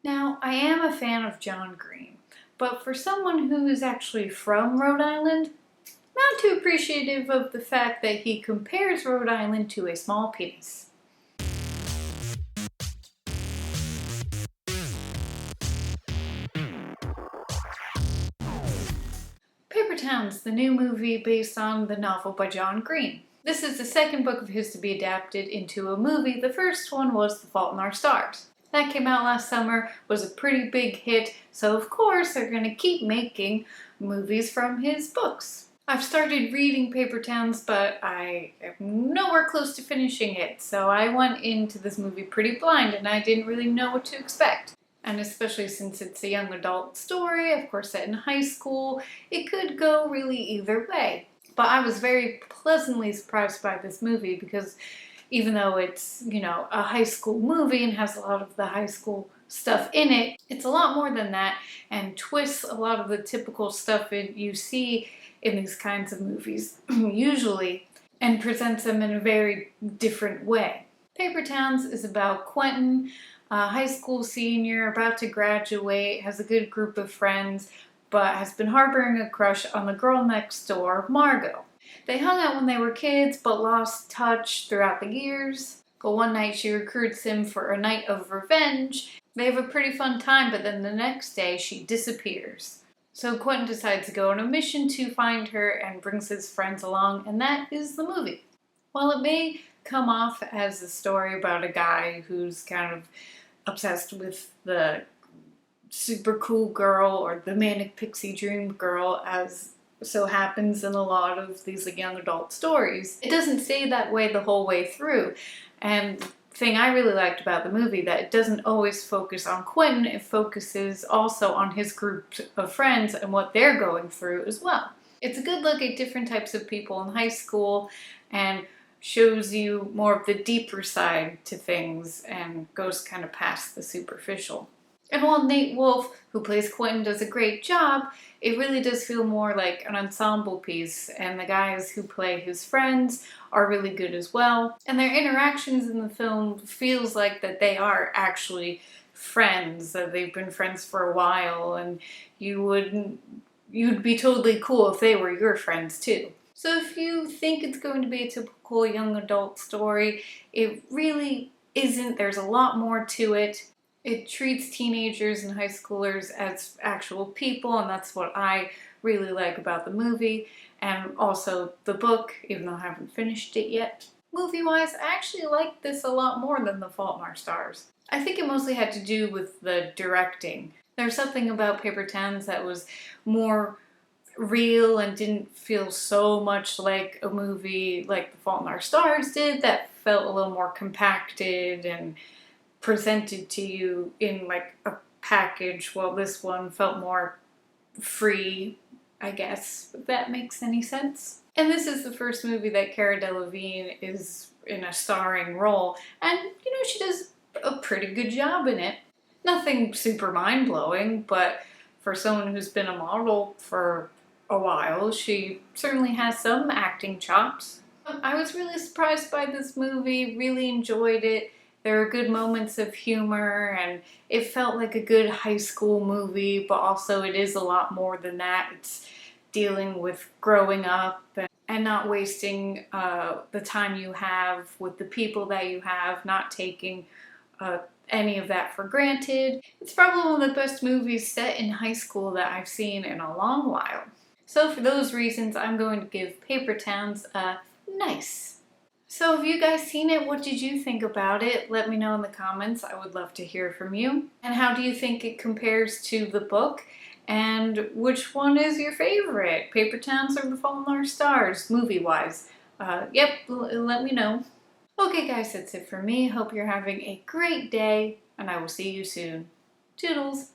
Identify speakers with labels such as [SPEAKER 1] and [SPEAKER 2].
[SPEAKER 1] Now, I am a fan of John Green, but for someone who is actually from Rhode Island, not too appreciative of the fact that he compares Rhode Island to a small penis. Paper Towns, the new movie based on the novel by John Green. This is the second book of his to be adapted into a movie. The first one was The Fault in Our Stars. That came out last summer, was a pretty big hit, so of course they're going to keep making movies from his books. I've started reading Paper Towns, but I am nowhere close to finishing it, so I went into this movie pretty blind and I didn't really know what to expect. And especially since it's a young adult story, of course set in high school, it could go really either way. But I was very pleasantly surprised by this movie because even though it's, a high school movie and has a lot of the high school stuff in it, it's a lot more than that and twists a lot of the typical stuff you see in these kinds of movies, usually, and presents them in a very different way. Paper Towns is about Quentin, a high school senior about to graduate, has a good group of friends, but has been harboring a crush on the girl next door, Margot. They hung out when they were kids, but lost touch throughout the years. But one night she recruits him for a night of revenge. They have a pretty fun time, but then the next day she disappears. So Quentin decides to go on a mission to find her and brings his friends along, and that is the movie. While it may come off as a story about a guy who's kind of obsessed with the super cool girl or the manic pixie dream girl, as so happens in a lot of these young adult stories, it doesn't stay that way the whole way through. And the thing I really liked about the movie, that it doesn't always focus on Quentin, it focuses also on his group of friends and what they're going through as well. It's a good look at different types of people in high school and shows you more of the deeper side to things and goes kind of past the superficial. And while Nate Wolff, who plays Quentin, does a great job, it really does feel more like an ensemble piece, and the guys who play his friends are really good as well. And their interactions in the film feels like that they are actually friends, that they've been friends for a while, and you'd be totally cool if they were your friends too. So if you think it's going to be a typical young adult story, it really isn't. There's a lot more to it. It treats teenagers and high schoolers as actual people, and that's what I really like about the movie, and also the book, even though I haven't finished it yet. Movie-wise, I actually like this a lot more than The Fault in Our Stars. I think it mostly had to do with the directing. There's something about Paper Towns that was more real and didn't feel so much like a movie like The Fault in Our Stars did, that felt a little more compacted and presented to you in like a package, while this one felt more free, I guess, if that makes any sense. And this is the first movie that Cara Delevingne is in a starring role, and she does a pretty good job in it. Nothing super mind-blowing, but for someone who's been a model for a while, she certainly has some acting chops. I was really surprised by this movie, really enjoyed it. There were good moments of humor, and it felt like a good high school movie, but also it is a lot more than that. It's dealing with growing up and not wasting the time you have with the people that you have, not taking any of that for granted. It's probably one of the best movies set in high school that I've seen in a long while. So for those reasons, I'm going to give Paper Towns a nice. So have you guys seen it? What did you think about it? Let me know in the comments. I would love to hear from you. And how do you think it compares to the book? And which one is your favorite? Paper Towns or The Fault in Our Stars, movie-wise? Yep, let me know. Okay guys, that's it for me. Hope you're having a great day, and I will see you soon. Toodles!